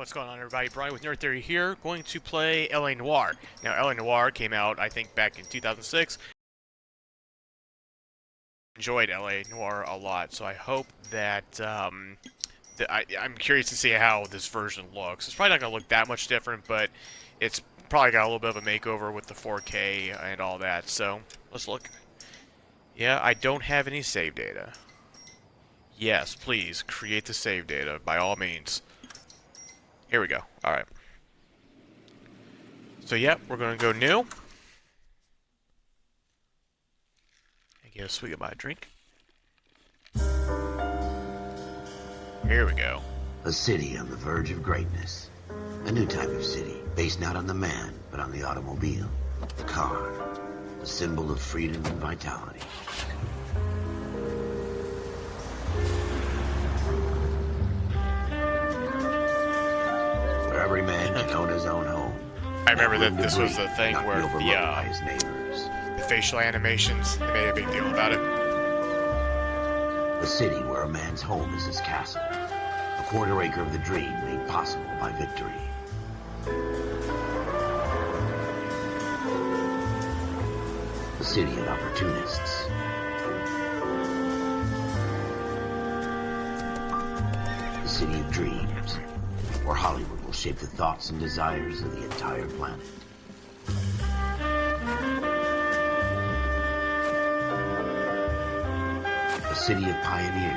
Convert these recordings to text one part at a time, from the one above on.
What's going on, everybody? Brian with Nerd Theory here, going to play LA Noire. Now, LA Noire came out, I think, back in 2006. Enjoyed LA Noire a lot, so I hope that, I'm curious to see how this version looks. It's probably not going to look that much different, but it's probably got a little bit of a makeover with the 4K and all that, so let's look. Yeah, I don't have any save data. Yes, please, create the save data, by all means. Here we go. Alright. So, yeah, we're going to go new. I guess we get my drink. Here we go. A city on the verge of greatness. A new type of city, based not on the man, but on the automobile. The car. The symbol of freedom and vitality. Where every man can own his own home. I remember that this was the thing where his neighbors. the facial animations, they made a big deal about it. A city where a man's home is his castle. A quarter acre of the dream made possible by victory. A city of opportunists. A city of dreams, where Hollywood will shape the thoughts and desires of the entire planet. A city of pioneers.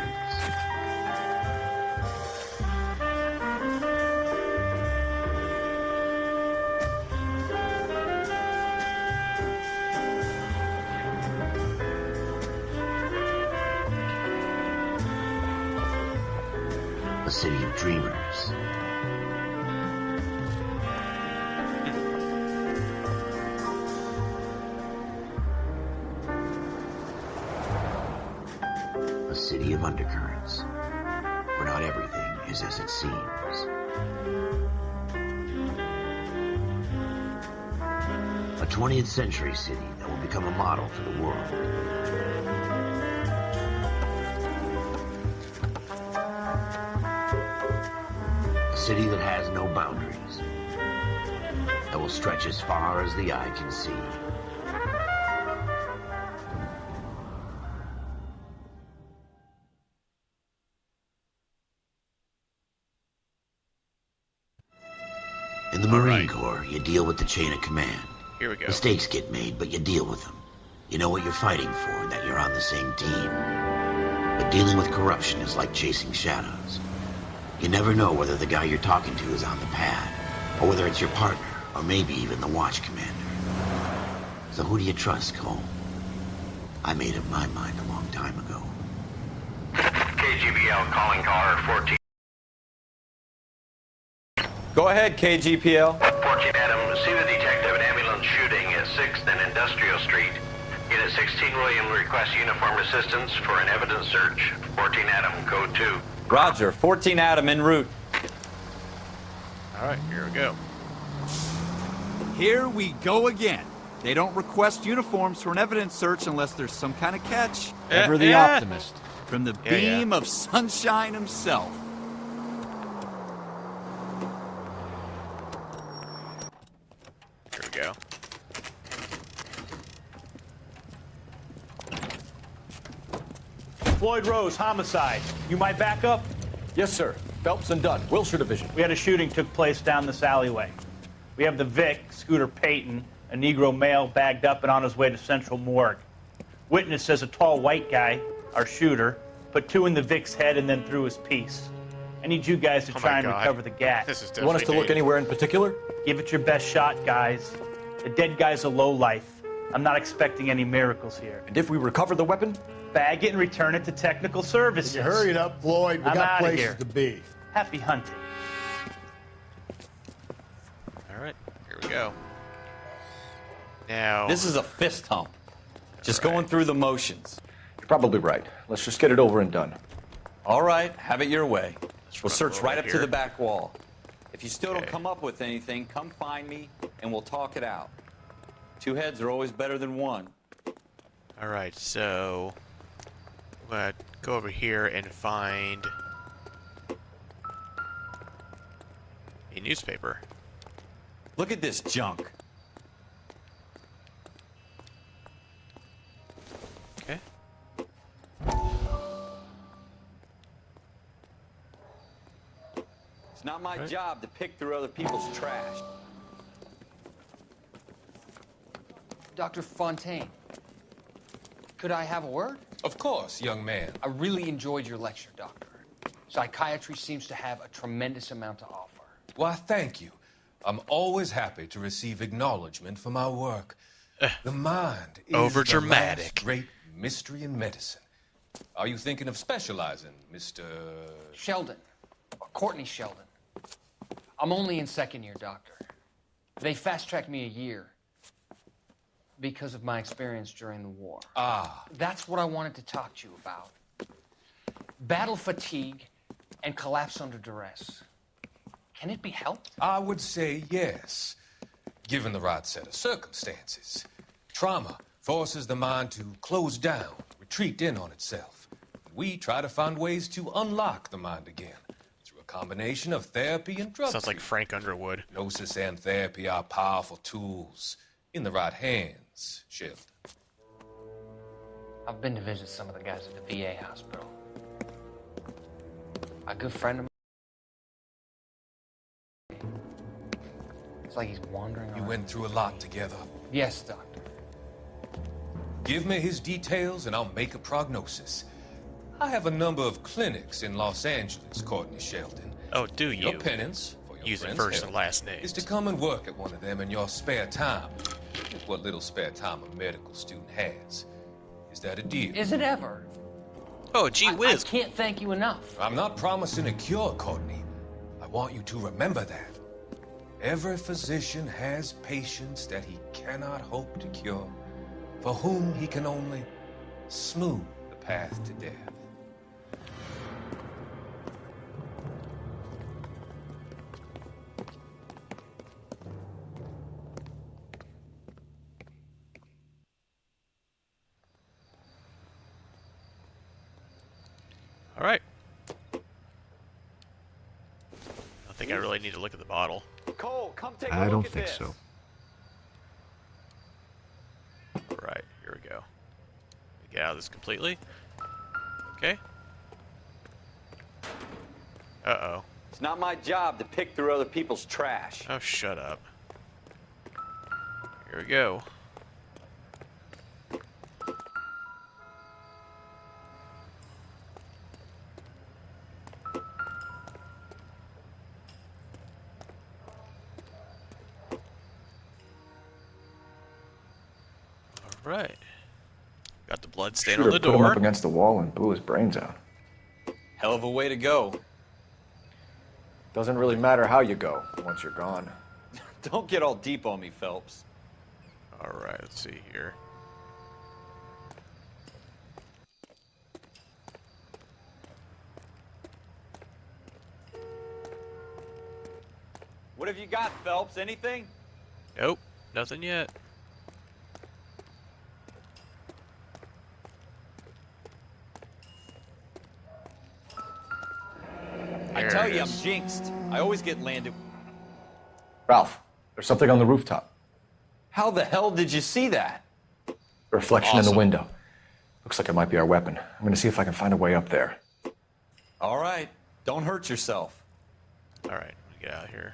A city of dreamers. A city of undercurrents, where not everything is as it seems. A 20th century city that will become a model for the world. A city that has no boundaries, that will stretch as far as the eye can see. In the Marine Corps, you deal with the chain of command. Here we go. Mistakes get made, but you deal with them. You know what you're fighting for, and that you're on the same team. But dealing with corruption is like chasing shadows. You never know whether the guy you're talking to is on the pad, or whether it's your partner, or maybe even the watch commander. So who do you trust, Cole? I made up my mind a long time ago. KGBL calling car 14. Go ahead, KGPL. 14 Adam, see the detective an ambulance shooting at 6th and Industrial Street. Unit 16 William requests uniform assistance for an evidence search. 14 Adam, code 2. Roger, 14 Adam en route. Alright, here we go. Here we go again. They don't request uniforms for an evidence search unless there's some kind of catch. Ever the optimist. From the beam of sunshine himself. Here we go. Floyd Rose, homicide. You might back up? Yes, sir. Phelps and Dunn, Wilshire Division. We had a shooting took place down this alleyway. We have the Vic, Scooter Payton, a Negro male bagged up and on his way to Central Morgue. Witness says a tall white guy, our shooter, put 2 in the Vic's head and then threw his piece. I need you guys to try and recover the gas. This is You want us to look anywhere in particular? Give it your best shot, guys. The dead guy's a lowlife. I'm not expecting any miracles here. And if we recover the weapon? Bag it and return it to technical services. You hurry it up, Floyd. We I'm got outta places here. to be. Happy hunting. Alright, here we go. Now... This is a fist hump. Just going through the motions. You're probably right. Let's just get it over and done. All right, have it your way. We'll run search over right up to here. the back wall. If you still don't Okay. come up with anything, come find me and we'll talk it out. 2 heads are always better than 1. Alright, so... I'm gonna go over here and find... A newspaper. Look at this junk. Okay. It's not my job to pick through other people's trash. Dr. Fontaine, could I have a word? Of course, young man. I really enjoyed your lecture, Doctor. Psychiatry seems to have a tremendous amount to offer. Why, thank you. I'm always happy to receive acknowledgement for my work. The mind is Overdramatic. the last great mystery in medicine. Are you thinking of specializing, Mr. Sheldon, or Courtney Sheldon. I'm only in second year, Doctor. They fast-tracked me a year because of my experience during the war. Ah. That's what I wanted to talk to you about. Battle fatigue and collapse under duress. Can it be helped? I would say yes, given the right set of circumstances. Trauma forces the mind to close down, retreat in on itself. We try to find ways to unlock the mind again through a combination of therapy and drug Sounds like Frank Underwood. Hypnosis and therapy are powerful tools in the right hands, Sheldon. I've been to visit some of the guys at the VA hospital. A good friend of mine. It's like he's wandering You around. went through a lot together. Yes, Doctor. Give me his details and I'll make a prognosis. I have a number of clinics in Los Angeles, Courtney Sheldon. Oh, do you? Your penance for your Using friend's first and help last names. is to come and work at one of them in your spare time. What little spare time a medical student has. Is that a deal? Is it ever? Oh, gee whiz. I can't thank you enough. I'm not promising a cure, Courtney. I want you to remember that. Every physician has patients that he cannot hope to cure, for whom he can only smooth the path to death. All right. I think I really need to look at the bottle. Cole, come take a I look don't at think this. so. Right, here we go. Get out of this completely. Okay. Uh-oh. It's not my job to pick through other people's trash. Oh, shut up. Here we go. All right. Got the blood stain on Shooter the put him up door. against the wall and blew his brains out. Hell of a way to go. Doesn't really matter how you go once you're gone. Don't get all deep on me, Phelps. All right, let's see here. What have you got, Phelps? Anything? Nope, nothing yet. I There tell it you, I'm is. jinxed. I always get landed. Ralph, there's something on the rooftop. How the hell did you see that? A reflection in Awesome. the window. Looks like it might be our weapon. I'm gonna see if I can find a way up there. All right. Don't hurt yourself. All right, let me get out of here.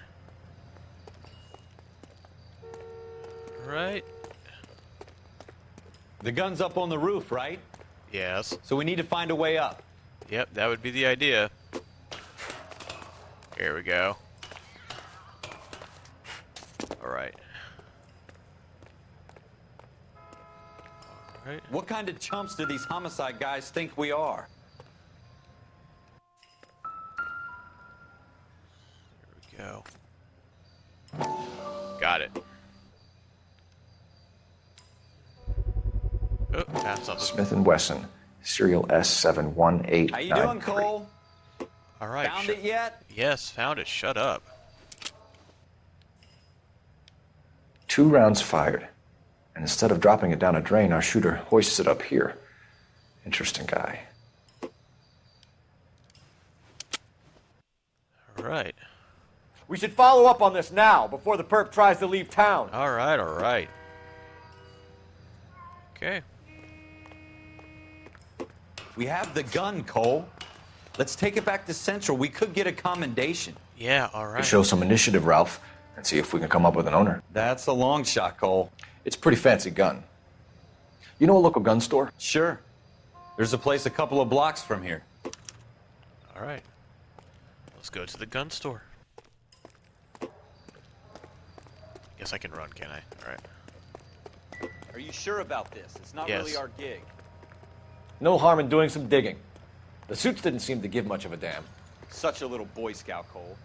All right. The gun's up on the roof, right? Yes. So we need to find a way up. Yep, that would be the idea. Here we go. All right. All right. What kind of chumps do these homicide guys think we are? Here we go. Got it. Oh, found something. Smith & Wesson, serial S71893. How you doing, Cole? All right. Found it yet? Yes, found it. Shut up. 2 rounds fired. And instead of dropping it down a drain, our shooter hoists it up here. Interesting guy. All right. We should follow up on this now, before the perp tries to leave town. All right. Okay. We have the gun, Cole. Let's take it back to Central. We could get a commendation. Yeah, all right. Show some initiative, Ralph, and see if we can come up with an owner. That's a long shot, Cole. It's a pretty fancy gun. You know a local gun store? Sure. There's a place a couple of blocks from here. All right. Let's go to the gun store. Guess I can run, can I? All right. Are you sure about this? It's not Yes. really our gig. No harm in doing some digging. The suits didn't seem to give much of a damn. Such a little Boy Scout, Cole.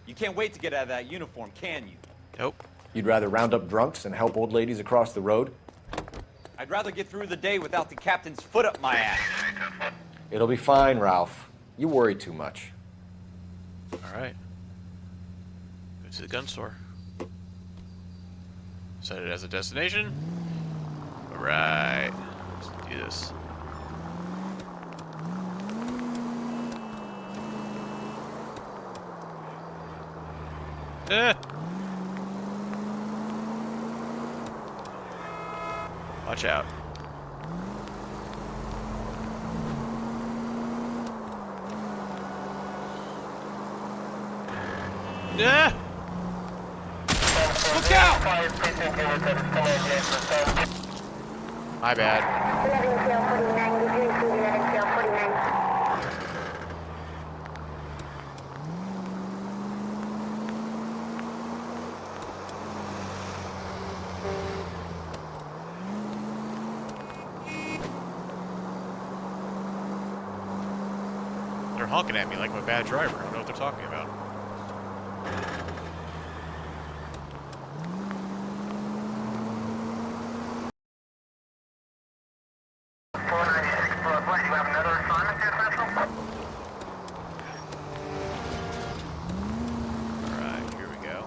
You can't wait to get out of that uniform, can you? Nope. You'd rather round up drunks and help old ladies across the road? I'd rather get through the day without the captain's foot up my ass. It'll be fine, Ralph. You worry too much. All right. Go to the gun store. Set it as a destination. All right. Let's do this. Watch out. Look out! My bad. They're honking at me like I'm a bad driver. I don't know what they're talking about. Alright, here we go.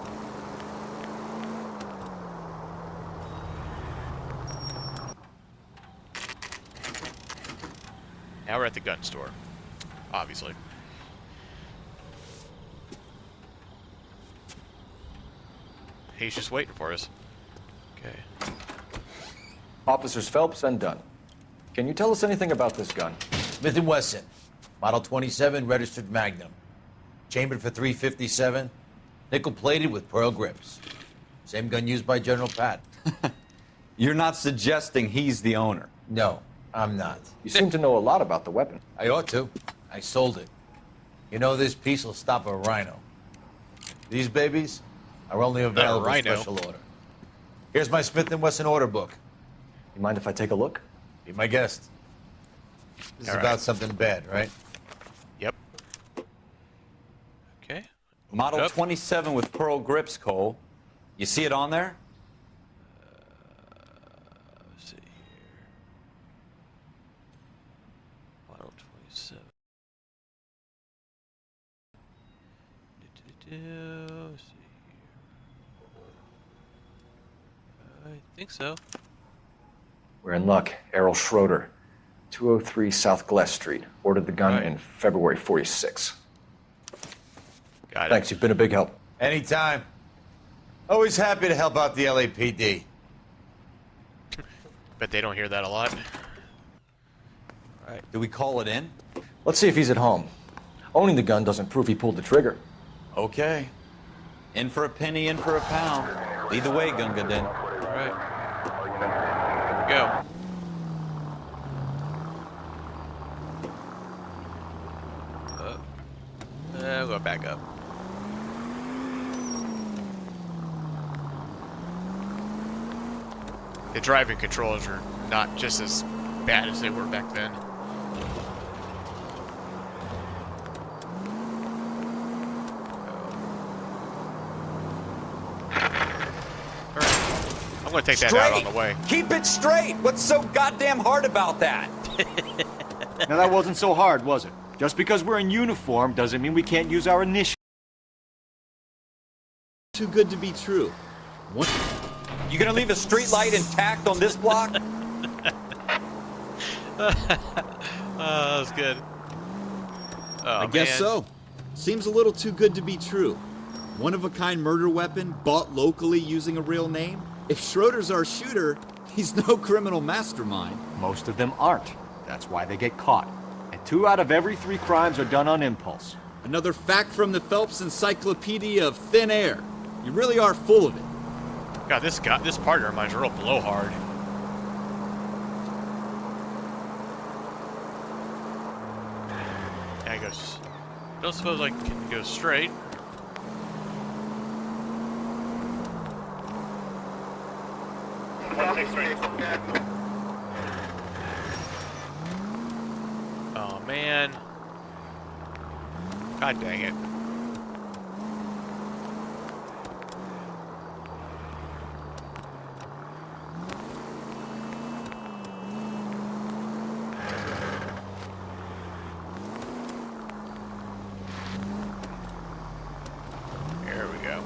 Now we're at the gun store. Obviously. He's just waiting for us. Okay. Officers Phelps and Dunn. Can you tell us anything about this gun? Smith & Wesson, Model 27, registered Magnum. Chambered for .357, nickel-plated with pearl grips. Same gun used by General Patton. You're not suggesting he's the owner? No, I'm not. You seem to know a lot about the weapon. I ought to. I sold it. You know, this piece will stop a rhino. These babies are only available rhino. special order. Here's my Smith & Wesson order book. You mind if I take a look? Be my guest. This is All about right. something bad, right? Yep. Okay. Model Yep. 27 with pearl grips, Cole. You see it on there? Let's see here. Model 27. Let's see here. I think so. We're in luck. Errol Schroeder, 203 South Glass Street. Ordered the gun Right. in February '46. Got it. Thanks, you've been a big help. Anytime. Always happy to help out the LAPD. Bet they don't hear that a lot. All right. Do we call it in? Let's see if he's at home. Owning the gun doesn't prove he pulled the trigger. Okay. In for a penny, in for a pound. Lead the way, Gunga Din. All right. Here we go. We'll go back up. The driving controls are not just as bad as they were back then. I'm gonna take that out on the way. Keep it straight! What's so goddamn hard about that? Now that wasn't so hard, was it? Just because we're in uniform doesn't mean we can't use our initiative. Too good to be true. What? You gonna leave a street light intact on this block? That was good. Oh, I guess man. so. Seems a little too good to be true. One-of-a-kind murder weapon bought locally using a real name? If Schroeder's our shooter, he's no criminal mastermind. Most of them aren't. That's why they get caught. And 2 out of every 3 crimes are done on impulse. Another fact from the Phelps Encyclopedia of Thin Air. You really are full of it. God, this partner of mine's a real blowhard. Yeah, I guess. I don't suppose I can go straight. Oh man. God dang it. There we go.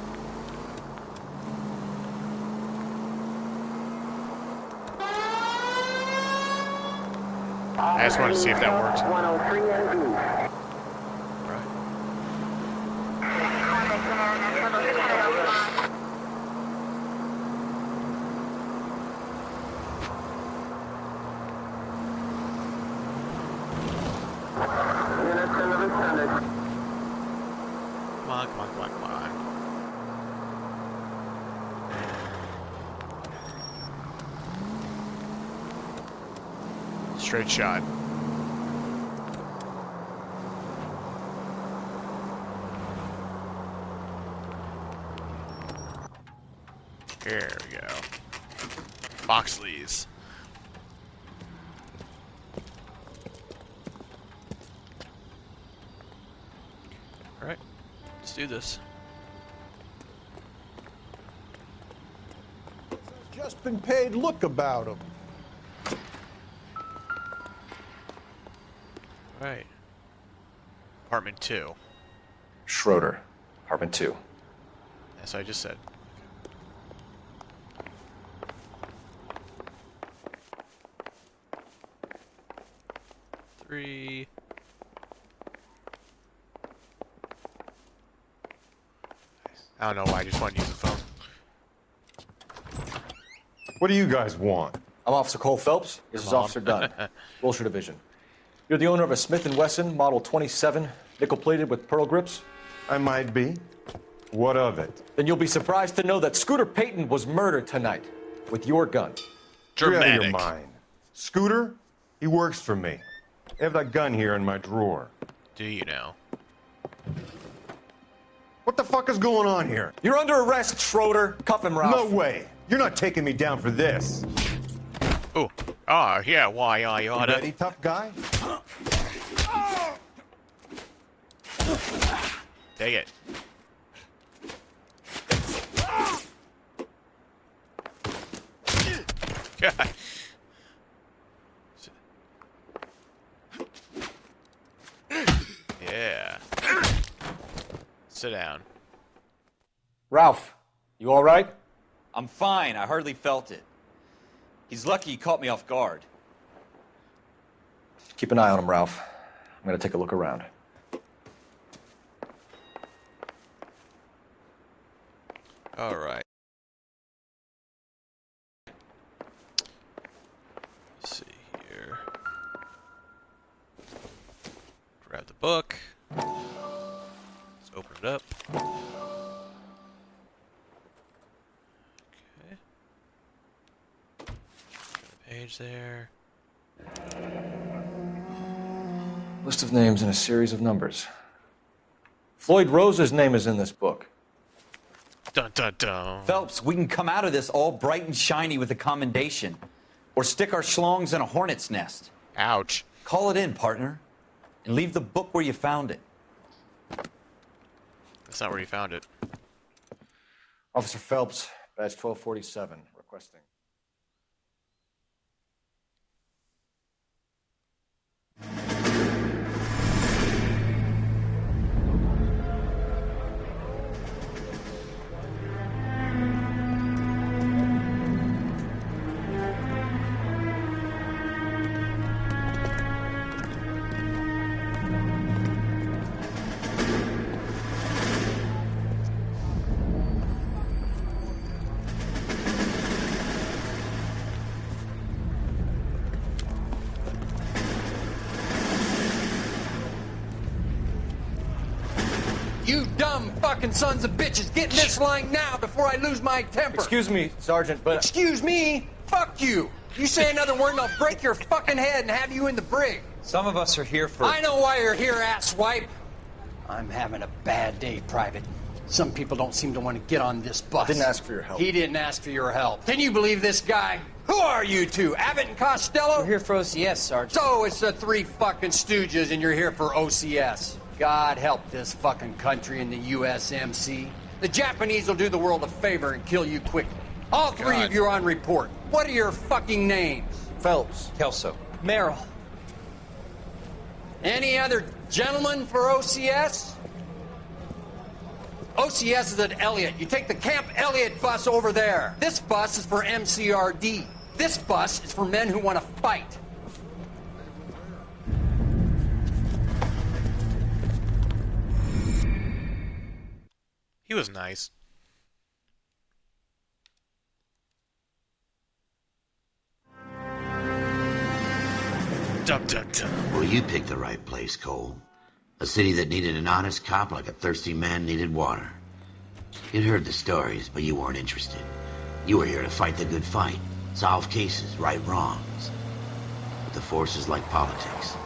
I just wanted to see if that works. 103 and B. Right. Units in the vicinity. Come on, come on, come on, come on. Straight shot. There we go. Boxleys. Alright, let's do this. Just been paid. Look about him. Alright. Apartment 2. Schroeder, apartment 2. That's what I just said. 3. I don't know why, I just wanted to use the phone. What do you guys want? I'm Officer Cole Phelps. This is Officer Dunn, Wilshire Division. You're the owner of a Smith & Wesson Model 27, nickel-plated with pearl grips? I might be. What of it? Then you'll be surprised to know that Scooter Payton was murdered tonight with your gun. You're out of your Dramatic. mind. Scooter? He works for me. I have that gun here in my drawer. Do you now? What the fuck is going on here? You're under arrest, Schroeder. Cuff him, Ralph. No way. You're not taking me down for this. Oh, ah, yeah, why I You oughta. ready, tough guy? Dang it. God. Yeah. Sit down. Ralph, you all right? I'm fine. I hardly felt it. He's lucky he caught me off guard. Keep an eye on him, Ralph. I'm gonna take a look around. All right. Let's see here. Grab the book. Let's open it up. Okay. Got a page there. List of names and a series of numbers. Floyd Rose's name is in this book. Dun dun dun. Phelps, we can come out of this all bright and shiny with a commendation. Or stick our schlongs in a hornet's nest. Ouch. Call it in, partner. And leave the book where you found it. That's not where you found it. Officer Phelps, badge 1247, requesting. You dumb fucking sons of bitches, get in this line now before I lose my temper. Excuse me, Sergeant, but... Excuse me? Fuck you. You say another word and I'll break your fucking head and have you in the brig. Some of us are here for... I know why you're here, asswipe. I'm having a bad day, Private. Some people don't seem to want to get on this bus. Didn't ask for your help. He didn't ask for your help. Can you believe this guy? Who are you two? Abbott and Costello? We're here for OCS, Sergeant. So it's the three fucking stooges and you're here for OCS. God help this fucking country and the USMC. The Japanese will do the world a favor and kill you quickly. All three of you are on report. What are your fucking names? Phelps. Kelso. Merrill. Any other gentlemen for OCS? OCS is at Elliott. You take the Camp Elliott bus over there. This bus is for MCRD. This bus is for men who want to fight. He was nice. Dum dum dum. Well, you picked the right place, Cole. A city that needed an honest cop like a thirsty man needed water. You'd heard the stories, but you weren't interested. You were here to fight the good fight, solve cases, right wrongs. But the force is like politics.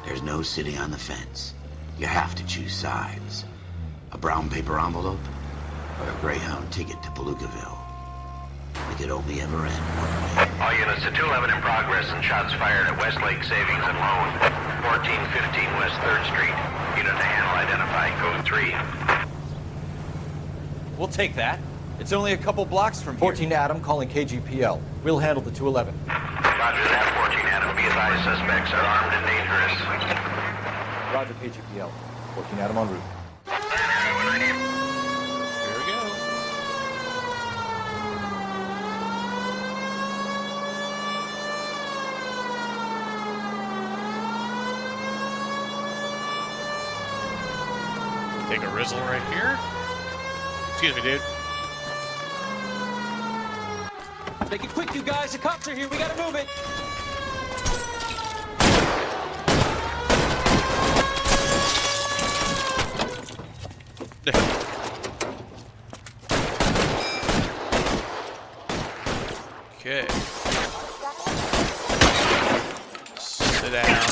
There's no sitting on the fence. You have to choose sides. A brown paper envelope or a Greyhound ticket to Palookaville. It could only ever end one way. All units to 211 in progress and shots fired at Westlake Savings and Loan, 1415 West 3rd Street. Unit to handle identify code 3. We'll take that. It's only a couple blocks from here. 14 Adam calling KGPL. We'll handle the 211. Roger that, 14 Adam. Be advised, suspects are armed and dangerous. Roger, KGPL. 14 Adam en route. Here we go. Take a Rizzle right here. Excuse me, dude. Make it quick, you guys. The cops are here. We gotta move it. Okay. Sit down.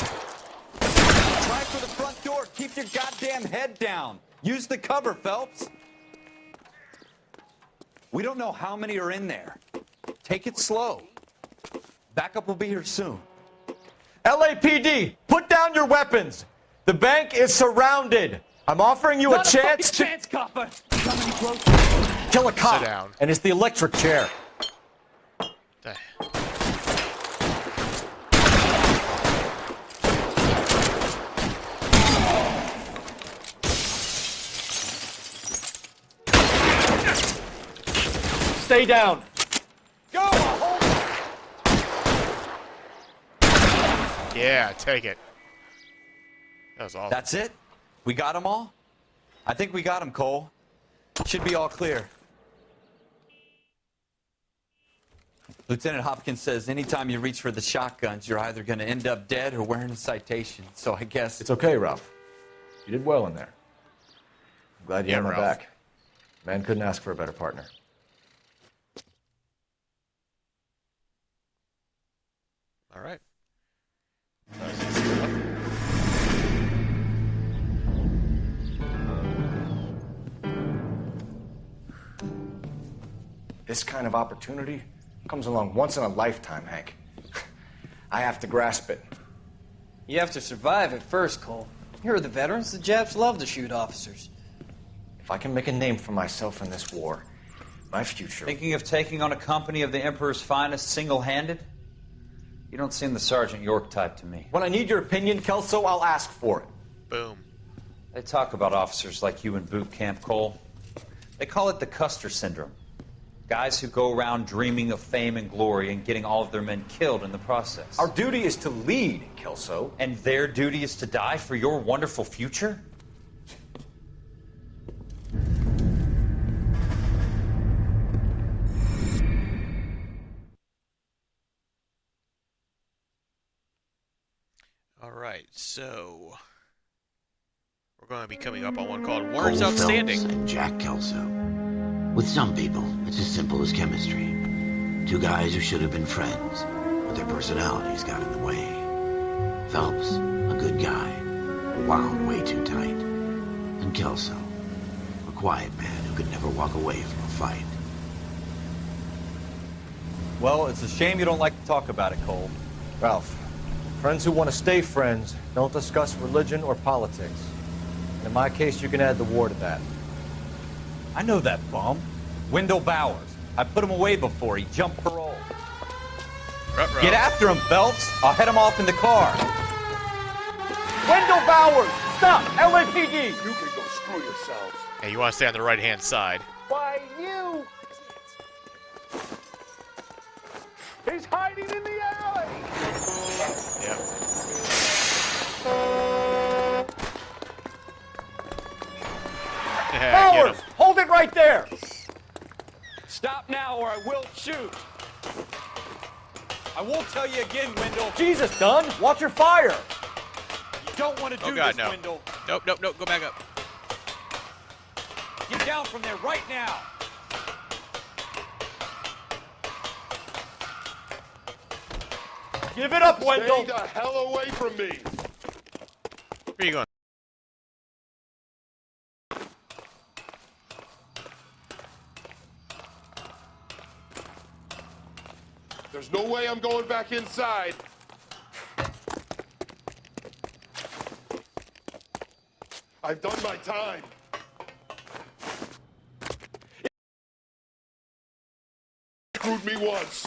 Try for the front door. Keep your goddamn head down. Use the cover, Phelps. We don't know how many are in there. Take it slow. Backup will be here soon. LAPD, put down your weapons. The bank is surrounded. I'm offering you a chance to copper. kill a cop. Sit down. And it's the electric chair. The- Stay down. Go! Hold Yeah, take it. That was awesome. That's it? We got them all? I think we got them, Cole. Should be all clear. Lieutenant Hopkins says anytime you reach for the shotguns, you're either going to end up dead or wearing a citation. So I guess... It's okay, Ralph. You did well in there. I'm glad you Yeah, had my Ralph. back. Man couldn't ask for a better partner. All right. This kind of opportunity comes along once in a lifetime, Hank. I have to grasp it. You have to survive it first, Cole. Here are the veterans. The Japs love to shoot officers. If I can make a name for myself in this war, my future... Thinking of taking on a company of the Emperor's finest single-handed? You don't seem the Sergeant York type to me. When I need your opinion, Kelso, I'll ask for it. Boom. They talk about officers like you in boot camp, Cole. They call it the Custer syndrome. Guys who go around dreaming of fame and glory and getting all of their men killed in the process. Our duty is to lead, Kelso. And their duty is to die for your wonderful future? All right, so we're going to be coming up on one called Cole Words Phelps Outstanding. and Jack Kelso. With some people, it's as simple as chemistry. Two guys who should have been friends, but their personalities got in the way. Phelps, a good guy, wound way too tight. And Kelso, a quiet man who could never walk away from a fight. Well, it's a shame you don't like to talk about it, Cole. Ralph, friends who want to stay friends don't discuss religion or politics. And in my case, you can add the war to that. I know that bum. Wendell Bowers. I put him away before. He jumped parole. Ruh-roh. Get after him, Phelps. I'll head him off in the car. Wendell Bowers! Stop! LAPD! You can go screw yourselves. Hey, you want to stay on the right-hand side. Why, you! He's hiding in the alley! Yep. Yeah, get Bowers! him. Hold it right there! Stop now or I will shoot. I won't tell you again, Wendell. Jesus, Dunn! Watch your fire! You don't want to do Oh, God, this, no. Wendell. Nope, nope, nope. Go back up. Get down from there right now. Give it up, Wendell! Stay the hell away from me! Where are you going? There's no way I'm going back inside. I've done my time. Screwed me once.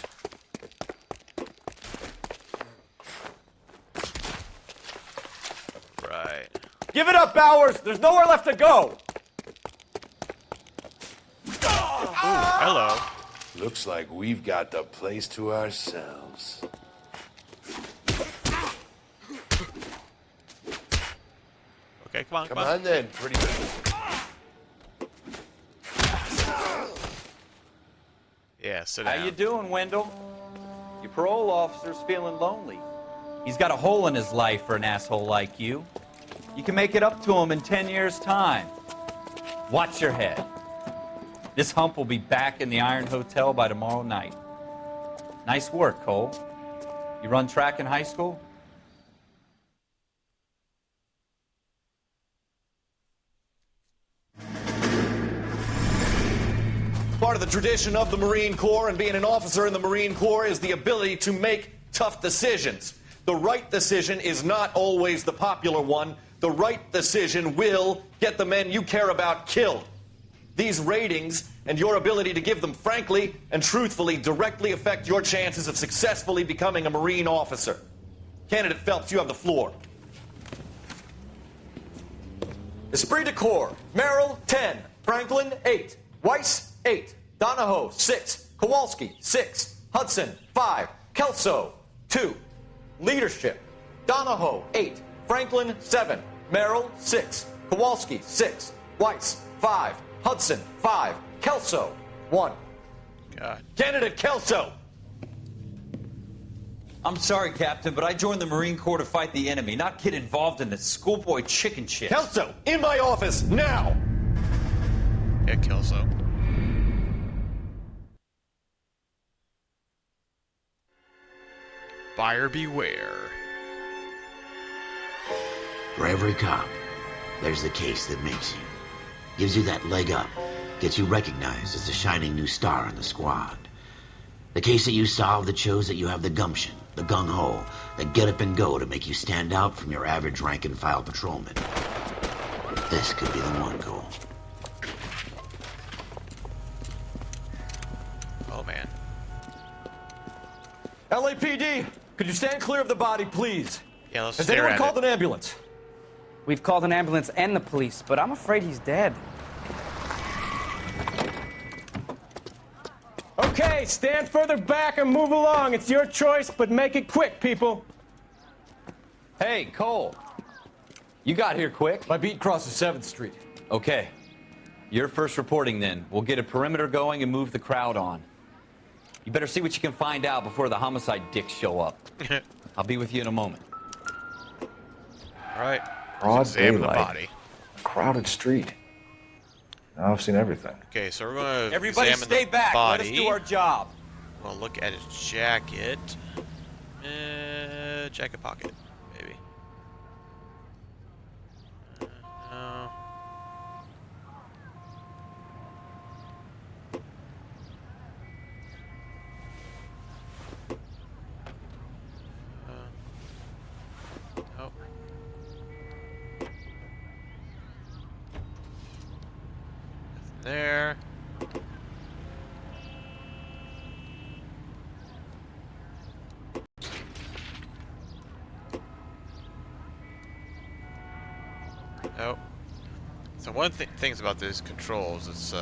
Right. Give it up, Bowers! There's nowhere left to go! Hello. Looks like we've got the place to ourselves. Okay, come on, Come on then, pretty good. Yeah, sit How down. you doing, Wendell? Your parole officer's feeling lonely. He's got a hole in his life for an asshole like you. You can make it up to him in 10 years' time. Watch your head. This hump will be back in the Iron Hotel by tomorrow night. Nice work, Cole. You run track in high school? Part of the tradition of the Marine Corps and being an officer in the Marine Corps is the ability to make tough decisions. The right decision is not always the popular one. The right decision will get the men you care about killed. These ratings and your ability to give them frankly and truthfully directly affect your chances of successfully becoming a Marine officer. Candidate Phelps, you have the floor. Esprit de Corps, Merrill, 10. Franklin, 8. Weiss, 8. Donahoe, 6. Kowalski, 6. Hudson, 5. Kelso, 2. Leadership, Donahoe, 8. Franklin, 7. Merrill, 6. Kowalski, 6. Weiss, 5. Hudson, 5. Kelso, 1. God. Candidate Kelso! I'm sorry, Captain, but I joined the Marine Corps to fight the enemy, not get involved in this schoolboy chicken shit. Kelso, in my office, now! Yeah, Kelso. Buyer beware. For every cop, there's the case that makes you. Gives you that leg up. Gets you recognized as the shining new star in the squad. The case that you solve that shows that you have the gumption, the gung-ho, the get up and go to make you stand out from your average rank-and-file patrolman. This could be the one, Cole. Oh, man. LAPD, could you stand clear of the body, please? Yeah, let's Has stare anyone at called it. an ambulance? We've called an ambulance and the police, but I'm afraid he's dead. Okay, stand further back and move along. It's your choice, but make it quick, people. Hey, Cole. You got here quick. My beat crosses 7th Street. Okay. You're first reporting then. We'll get a perimeter going and move the crowd on. You better see what you can find out before the homicide dicks show up. I'll be with you in a moment. All right. Broad Let's examine the daylight. body. crowded street. Now I've seen everything. Okay, so we're going to Everybody examine stay the back. body. Let us do our job. We're going to look at his jacket. Jacket pocket, maybe. No. Nope. Nothing there. Nope. So one things about these controls, it's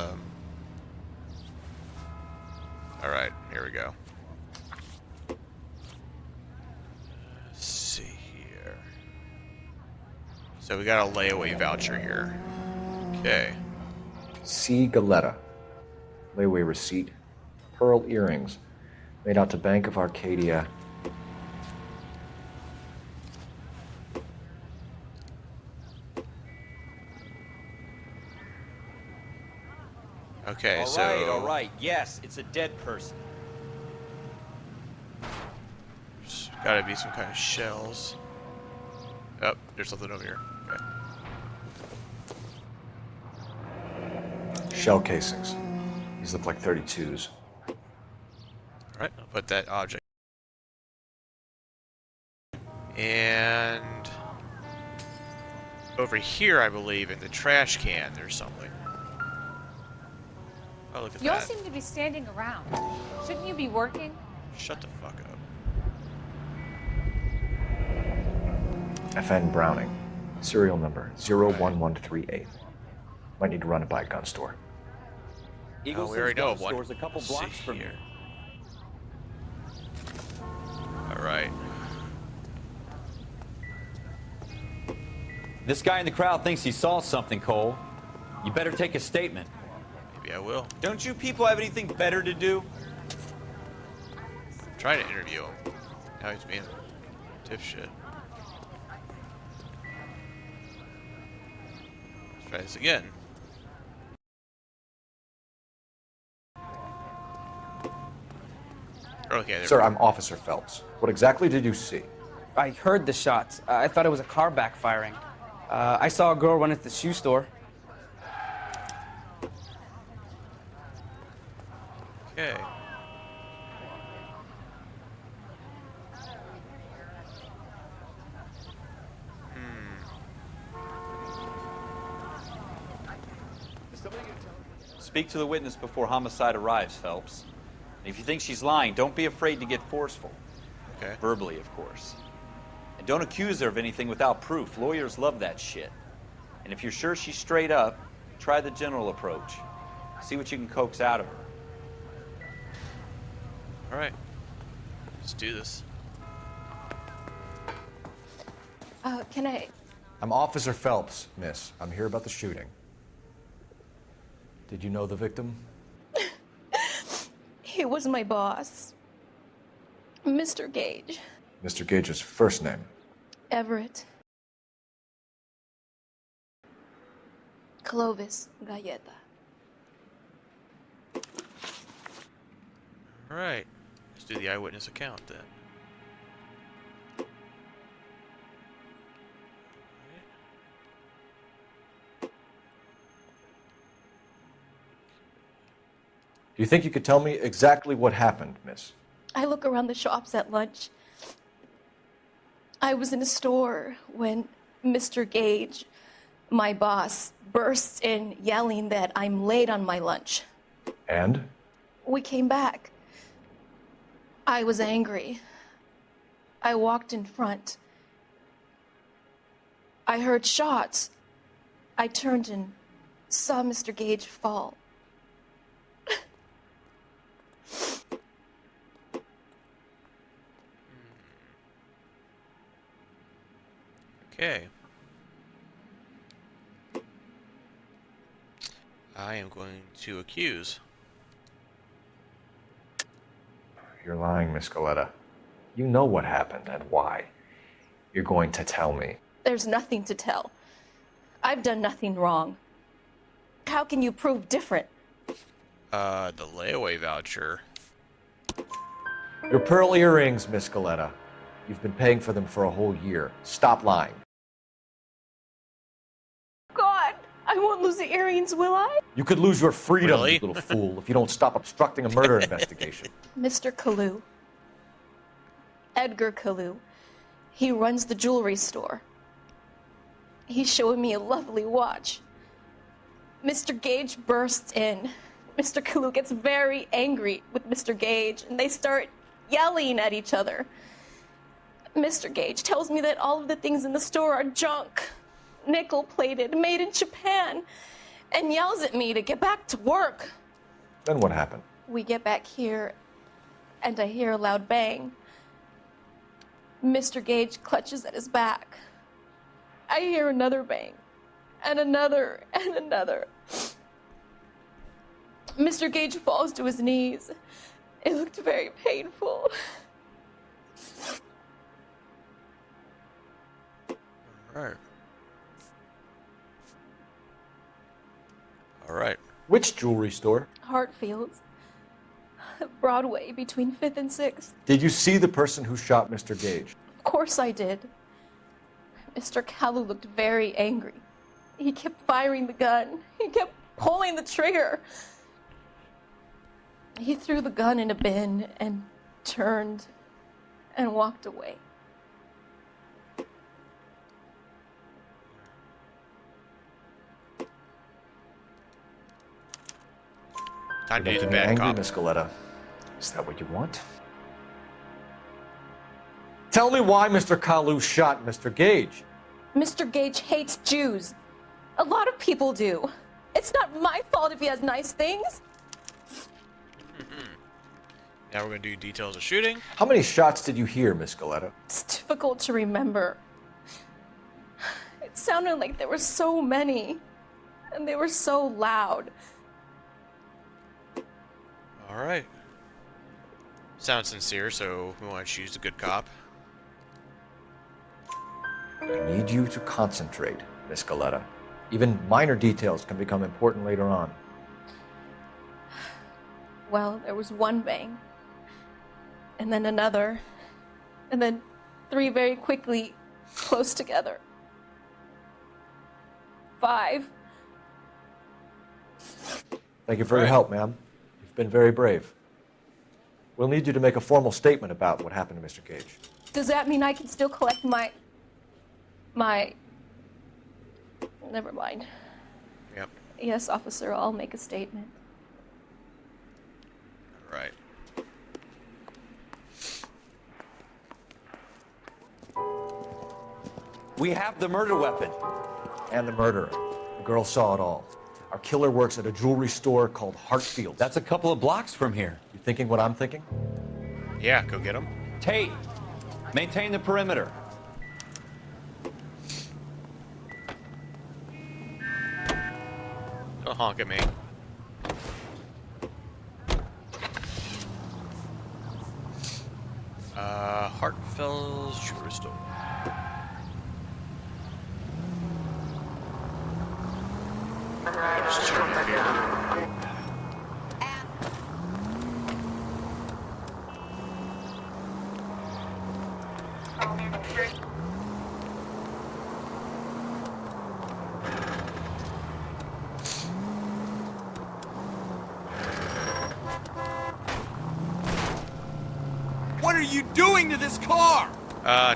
Alright, here we go. Let's see here. So we got a layaway voucher here. Okay. C. Galetta. Layaway receipt. Pearl earrings. Made out to Bank of Arcadia. Okay, All right. Yes, it's a dead person. There's gotta be some kind of shells. Oh, there's something over here. Okay. Shell casings. These look like 32s. Alright, I'll put that object. And over here, I believe, in the trash can, there's something. Oh, look at You all that. seem to be standing around. Shouldn't you be working? Shut the fuck up. FN Browning. Serial number 01138. Might need to run it by a gun store. We already know of one. Store's a couple blocks from here. Alright. This guy in the crowd thinks he saw something, Cole. You better take a statement. Maybe I will. Don't you people have anything better to do? I'm trying to interview him. Now he's being dipshit. Let's try this again. Okay, there Sir, we go. I'm Officer Phelps. What exactly did you see? I heard the shots. I thought it was a car backfiring. I saw a girl run into the shoe store. Okay. Speak to the witness before homicide arrives, Phelps. And if you think she's lying, don't be afraid to get forceful. Okay. Verbally, of course. And don't accuse her of anything without proof. Lawyers love that shit. And if you're sure she's straight up, try the general approach. See what you can coax out of her. Alright. Let's do this. Can I... I'm Officer Phelps, miss. I'm here about the shooting. Did you know the victim? He was my boss, Mr. Gage. Mr. Gage's first name. Everett. Clovis Galleta. Alright. Let's do the eyewitness account then. Do you think you could tell me exactly what happened, miss? I look around the shops at lunch. I was in a store when Mr. Gage, my boss, bursts in yelling that I'm late on my lunch. And? We came back. I was angry. I walked in front. I heard shots. I turned and saw Mr. Gage fall. Okay. I am going to accuse. You're lying, Miss Galletta. You know what happened and why. You're going to tell me. There's nothing to tell. I've done nothing wrong. How can you prove different? The layaway voucher. Your pearl earrings, Miss Galetta. You've been paying for them for a whole year. Stop lying. God, I won't lose the earrings, will I? You could lose your freedom, Really? you little fool, if you don't stop obstructing a murder investigation. Mr. Kalu. Edgar Kalu. He runs the jewelry store. He's showing me a lovely watch. Mr. Gage bursts in. Mr. Kalu gets very angry with Mr. Gage, and they start yelling at each other. Mr. Gage tells me that all of the things in the store are junk, nickel-plated, made in Japan, and yells at me to get back to work. Then what happened? We get back here, and I hear a loud bang. Mr. Gage clutches at his back. I hear another bang, and another, and another. Mr. Gage falls to his knees. It looked very painful. Alright. Alright. Which jewelry store? Hartfield's. Broadway, between 5th and 6th. Did you see the person who shot Mr. Gage? Of course I did. Mr. Kalu looked very angry. He kept firing the gun. He kept pulling the trigger. He threw the gun in a bin and turned and walked away. Time to You're do the making me bad angry, cop. Miss Galetta. Is that what you want? Tell me why Mr. Kalu shot Mr. Gage. Mr. Gage hates Jews. A lot of people do. It's not my fault if he has nice things. Now we're going to do details of shooting. How many shots did you hear, Miss Galetta? It's difficult to remember. It sounded like there were so many, and they were so loud. Alright. Sounds sincere, so we want to choose a good cop. I need you to concentrate, Miss Galetta. Even minor details can become important later on. Well, there was one bang, and then another, and then 3 very quickly, close together. 5. Thank you for your help, ma'am. You've been very brave. We'll need you to make a formal statement about what happened to Mr. Gage. Does that mean I can still collect my... Never mind. Yep. Yes, officer, I'll make a statement. Alright. We have the murder weapon. And the murderer. The girl saw it all. Our killer works at a jewelry store called Hartfield's. That's a couple of blocks from here. You thinking what I'm thinking? Yeah, go get him. Tate, maintain the perimeter. Don't honk at me. Hartfield's jewelry store. Just check it here. What are you doing to this car?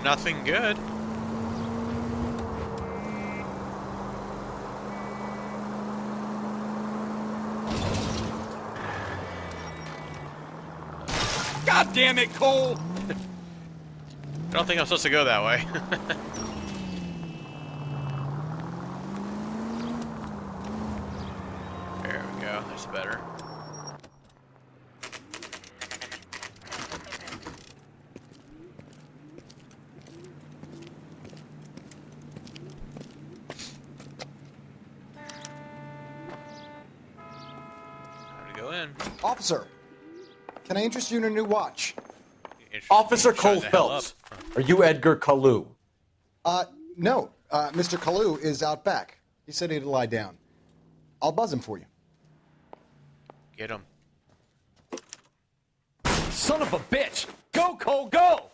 Nothing good. God damn it, Cole! I don't think I'm supposed to go that way. There we go. That's better. Time to go in. Officer, can I interest you in a new watch? Officer Shut Cole the hell Phelps, are you Edgar Kalu? No. Mr. Kalu is out back. He said he'd lie down. I'll buzz him for you. Get him. Son of a bitch! Go, Cole, go!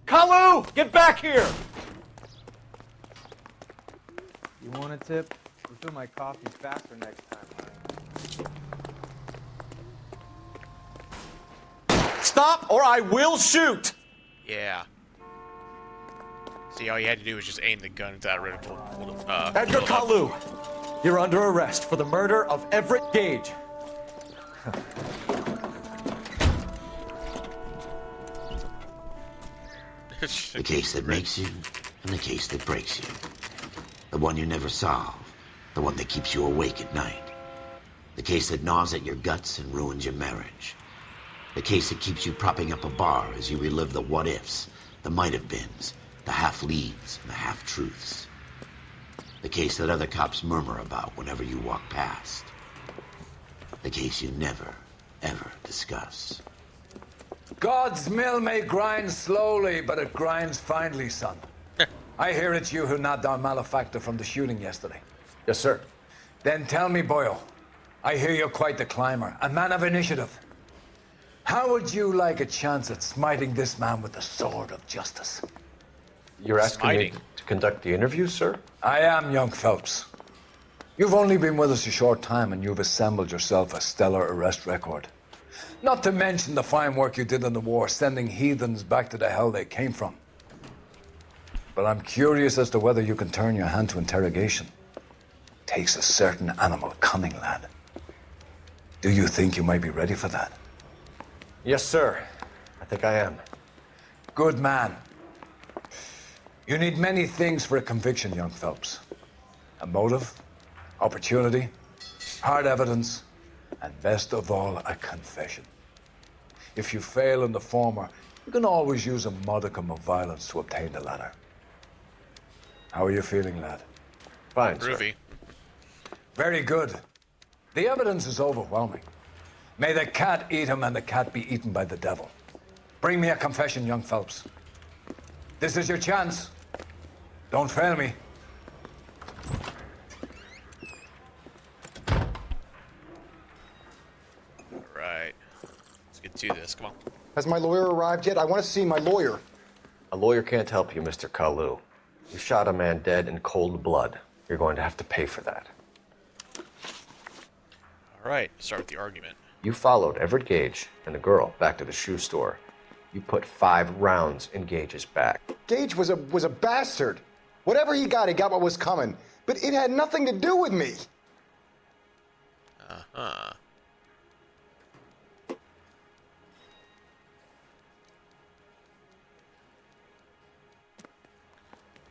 Kalu! Get back here! You want a tip? Refill my coffee faster next time. Stop or I will shoot! Yeah. See, all you had to do was just aim the gun at that reticle. Edgar Kalu, you're under arrest for the murder of Everett Gage. The case that makes you, and the case that breaks you. The one you never solve, the one that keeps you awake at night. The case that gnaws at your guts and ruins your marriage. The case that keeps you propping up a bar as you relive the what-ifs, the might-have-beens, the half-leads, and the half-truths. The case that other cops murmur about whenever you walk past. The case you never, ever discuss. God's mill may grind slowly, but it grinds finely, son. I hear it's you who knocked down Malefactor from the shooting yesterday. Yes, sir. Then tell me, Boyle, I hear you're quite the climber, a man of initiative. How would you like a chance at smiting this man with the sword of justice? You're asking me to conduct the interview, sir? I am, young Phelps. You've only been with us a short time and you've assembled yourself a stellar arrest record. Not to mention the fine work you did in the war, sending heathens back to the hell they came from. But I'm curious as to whether you can turn your hand to interrogation. Takes a certain animal cunning, lad. Do you think you might be ready for that? Yes, sir. I think I am. Good man. You need many things for a conviction, young Phelps. A motive, opportunity, hard evidence, and best of all, a confession. If you fail in the former, you can always use a modicum of violence to obtain the latter. How are you feeling, lad? Fine, Groovy. Very good. The evidence is overwhelming. May the cat eat him and the cat be eaten by the devil. Bring me a confession, young Phelps. This is your chance. Don't fail me. Right. Let's get to this. Come on. Has my lawyer arrived yet? I want to see my lawyer. A lawyer can't help you, Mr. Kalu. You shot a man dead in cold blood. You're going to have to pay for that. All right. Start with the argument. You followed Everett Gage and the girl back to the shoe store. You put 5 rounds in Gage's back. Gage was a bastard. Whatever he got what was coming. But it had nothing to do with me. Uh-huh.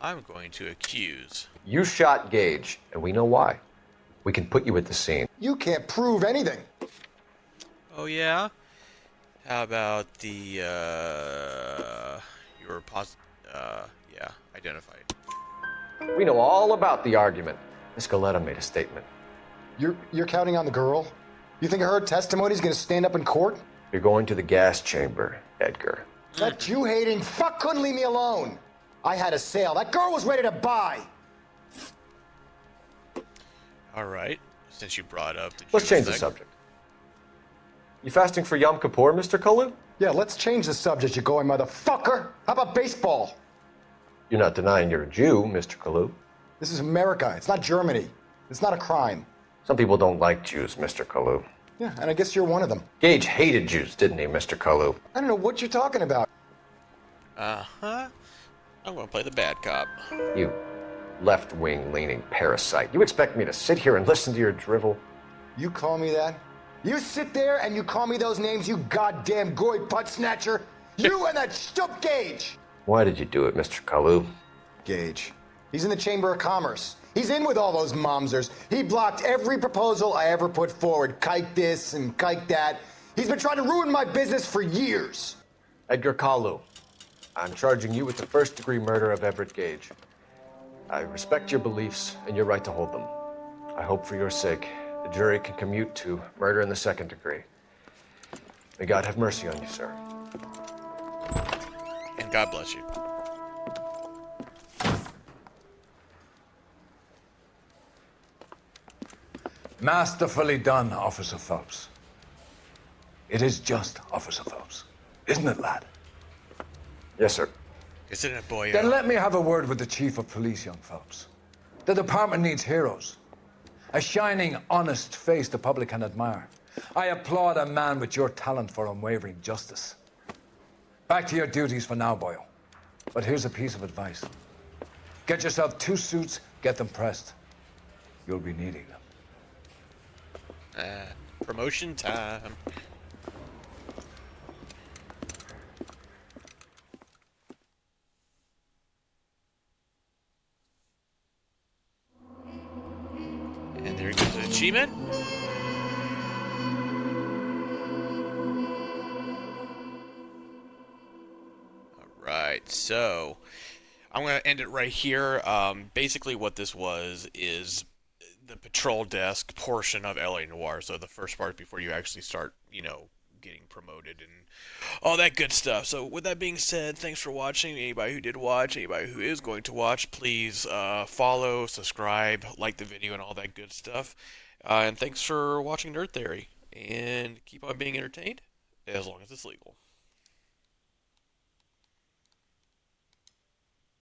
I'm going to accuse. You shot Gage, and we know why. We can put you at the scene. You can't prove anything. Oh, yeah? How about the, your identified. We know all about the argument. Miss Galetta made a statement. You're counting on the girl? You think her testimony is going to stand up in court? You're going to the gas chamber, Edgar. That Jew-hating fuck couldn't leave me alone. I had a sale. That girl was ready to buy. All right. Since you brought up the Let's change the subject. You fasting for Yom Kippur, Mr. Kalu? Yeah, let's change the subject, you going motherfucker. How about baseball? You're not denying you're a Jew, Mr. Kalu. This is America. It's not Germany. It's not a crime. Some people don't like Jews, Mr. Kalu. Yeah, and I guess you're one of them. Gage hated Jews, didn't he, Mr. Kalu? I don't know what you're talking about. Uh-huh. I'm going to play the bad cop. You left-wing leaning parasite. You expect me to sit here and listen to your drivel? You call me that? You sit there and you call me those names, you goddamn goy butt snatcher. You and that stup Gage. Why did you do it, Mr. Kalu? Gage. He's in the Chamber of Commerce. He's in with all those momsers. He blocked every proposal I ever put forward. Kike this and kike that. He's been trying to ruin my business for years. Edgar Kalu, I'm charging you with the first-degree murder of Everett Gage. I respect your beliefs and your right to hold them. I hope for your sake the jury can commute to murder in the second degree. May God have mercy on you, sir. And God bless you. Masterfully done, Officer Phelps. It is just Officer Phelps. Isn't it, lad? Yes, sir. Isn't it, boy? Then let me have a word with the Chief of Police, young Phelps. The department needs heroes. A shining, honest face the public can admire. I applaud a man with your talent for unwavering justice. Back to your duties for now, boyo. But here's a piece of advice. Get yourself 2 suits, get them pressed. You'll be needing them. Promotion time. And there goes the achievement. Alright, so I'm going to end it right here. Basically what this was is the patrol desk portion of LA Noire. So the first part before you actually start, getting promoted and all that good stuff. So with that being said, thanks for watching. Anybody who did watch, anybody who is going to watch, please follow, subscribe, like the video, and all that good stuff. And thanks for watching Nerd Theory. And keep on being entertained, as long as it's legal.